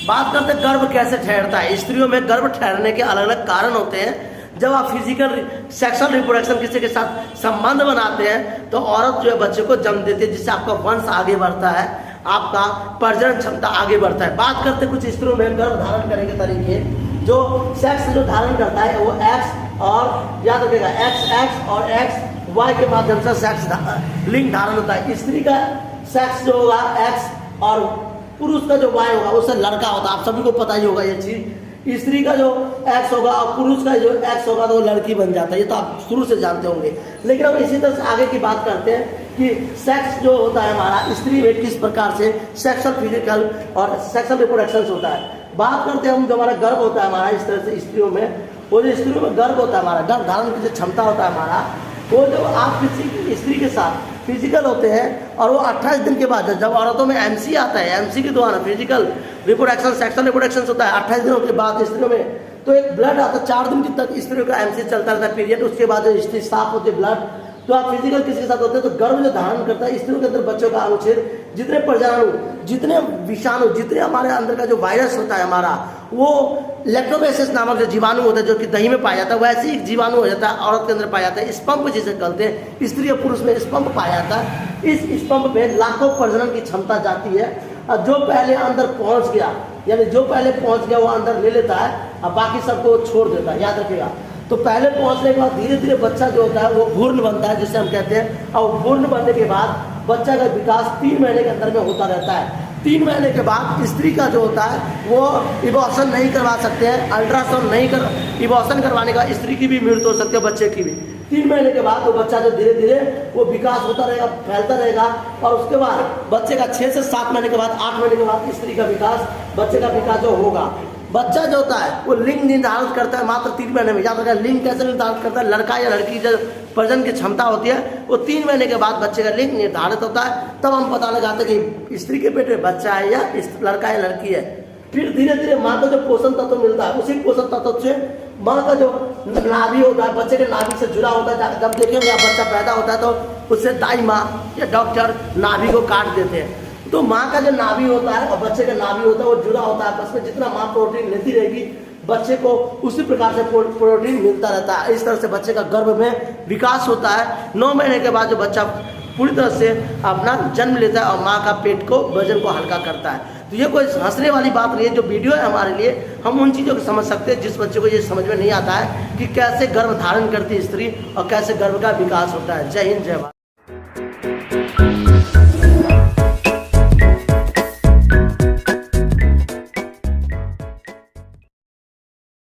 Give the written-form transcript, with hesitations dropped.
बात करते हैं गर्भ कैसे ठहरता है। स्त्रियों में गर्भ ठहरने के अलग अलग कारण होते हैं। जब आप फिजिकल सेक्सुअल रिप्रोडक्शन किसी के साथ संबंध बनाते हैं तो औरत जो है बच्चे को जन्म देती है, जिससे आपका वंश आगे बढ़ता है, आपका प्रजनन क्षमता आगे बढ़ता है। बात करते हैं कुछ स्त्रियों में गर्भ धारण करने के तरीके। जो सेक्स जो धारण करता है वो एक्स और याद रखिएगा एक्स और एक्स वाई के माध्यम से सेक्स लिंग धारण होता है। स्त्री का सेक्स जो होगा एक्स और पुरुष का जो वाई होगा उससे लड़का होता है। आप सभी को पता ही होगा ये चीज। स्त्री का जो एक्स होगा और पुरुष का जो एक्स होगा तो वो लड़की बन जाता है। ये तो आप शुरू से जानते होंगे। लेकिन हम इसी तरह से आगे की बात करते हैं कि सेक्स जो होता है हमारा स्त्री में किस प्रकार से सेक्सुअल फिजिकल और सेक्सुअल रिप्रोडक्शन होता है। बात करते हैं हम जो हमारा गर्भ होता है हमारा इस तरह से स्त्रियों में, वो जो स्त्रियों में गर्भ होता है हमारा, गर्भ धारण की जो क्षमता होता है हमारा, वो जो आप किसी स्त्री के साथ फिजिकल होते हैं और वो 28 दिन के बाद जब औरतों में एमसी आता है, एमसी के द्वारा फिजिकल रिप्रोडक्शन सेक्सुअल रिप्रोडक्शन होता है 28 दिनों के बाद स्त्रियों में, तो एक ब्लड आता है 4 दिन तक स्त्रियों का एमसी चलता रहता है पीरियड। उसके बाद जो स्त्री साफ होती है ब्लड, तो आप फिजिकल किसी के साथ होते हैं तो गर्भ जो धारण करता है स्त्रियों के अंदर बच्चों का अनुच्छेद जितने प्रजनन जितने विषाणु जितने हमारे अंदर का जो वायरस होता है हमारा, वो लैक्टोबैसिलस नामक जो जीवाणु होता है जो कि दही में पाया जाता है, वैसे ही जीवाणु हो जाता है औरत के अंदर पाया जाता है। स्पम्प जिसे कहते हैं, स्त्री और पुरुष में स्पम्प पाया जाता है। इस स्पम्प में लाखों प्रजनन की क्षमता जाती है और जो पहले अंदर पहुंच गया, यानी जो पहले पहुंच गया वो अंदर ले लेता है और बाकी सबको छोड़ देता है। याद रखिएगा। तो पहले पहुंचने के बाद धीरे धीरे बच्चा जो होता है वो भ्रूण बनता है जिसे हम कहते हैं, और भ्रूण बनने के बाद बच्चा का विकास 3 महीने के अंदर में होता रहता है। 3 महीने के बाद स्त्री का जो होता है वो इवॉल्यूशन नहीं करवा सकते हैं, अल्ट्रासाउंड नहीं कर इवॉल्यूशन करवाने का स्त्री की भी मृत्यु हो सकती है, बच्चे की भी। 3 महीने के बाद वो बच्चा जो धीरे धीरे वो विकास होता रहेगा, फैलता रहेगा, और उसके बाद बच्चे का 6 से 7 महीने के बाद 8 महीने के बाद स्त्री का विकास, बच्चे का विकास जो होगा। बच्चा जो होता है वो लिंग निर्धारित करता है मात्र 3 महीने में। याद रखिए लिंग कैसे निर्धारित करता है, लड़का या लड़की जो प्रजनन की क्षमता होती है वो 3 महीने के बाद बच्चे का लिंग निर्धारित होता है। तब हम पता लगाते हैं कि स्त्री के पेट में बच्चा है या लड़का या लड़की है। फिर धीरे धीरे माँ को जो पोषण तत्व मिलता है उसी पोषण तत्व से माँ का जो नाभि होता है बच्चे के नाभि से जुड़ा होता है। जब देखेंगे बच्चा पैदा होता है तो उससे दाई माँ या डॉक्टर नाभि को काट देते हैं। तो माँ का जो नाभि होता है और बच्चे का नाभि होता है वो जुड़ा होता है, बस में जितना माँ प्रोटीन लेती रहेगी बच्चे को उसी प्रकार से प्रोटीन मिलता रहता है। इस तरह से बच्चे का गर्भ में विकास होता है। 9 महीने के बाद जो बच्चा पूरी तरह से अपना जन्म लेता है और माँ का पेट को वजन को हल्का करता है। तो ये कोई हंसने वाली बात नहीं है। जो वीडियो है हमारे लिए हम उन चीज़ों को समझ सकते हैं जिस बच्चे को ये समझ में नहीं आता है कि कैसे गर्भ धारण करती है स्त्री और कैसे गर्भ का विकास होता है। जय हिंद, जय भारत।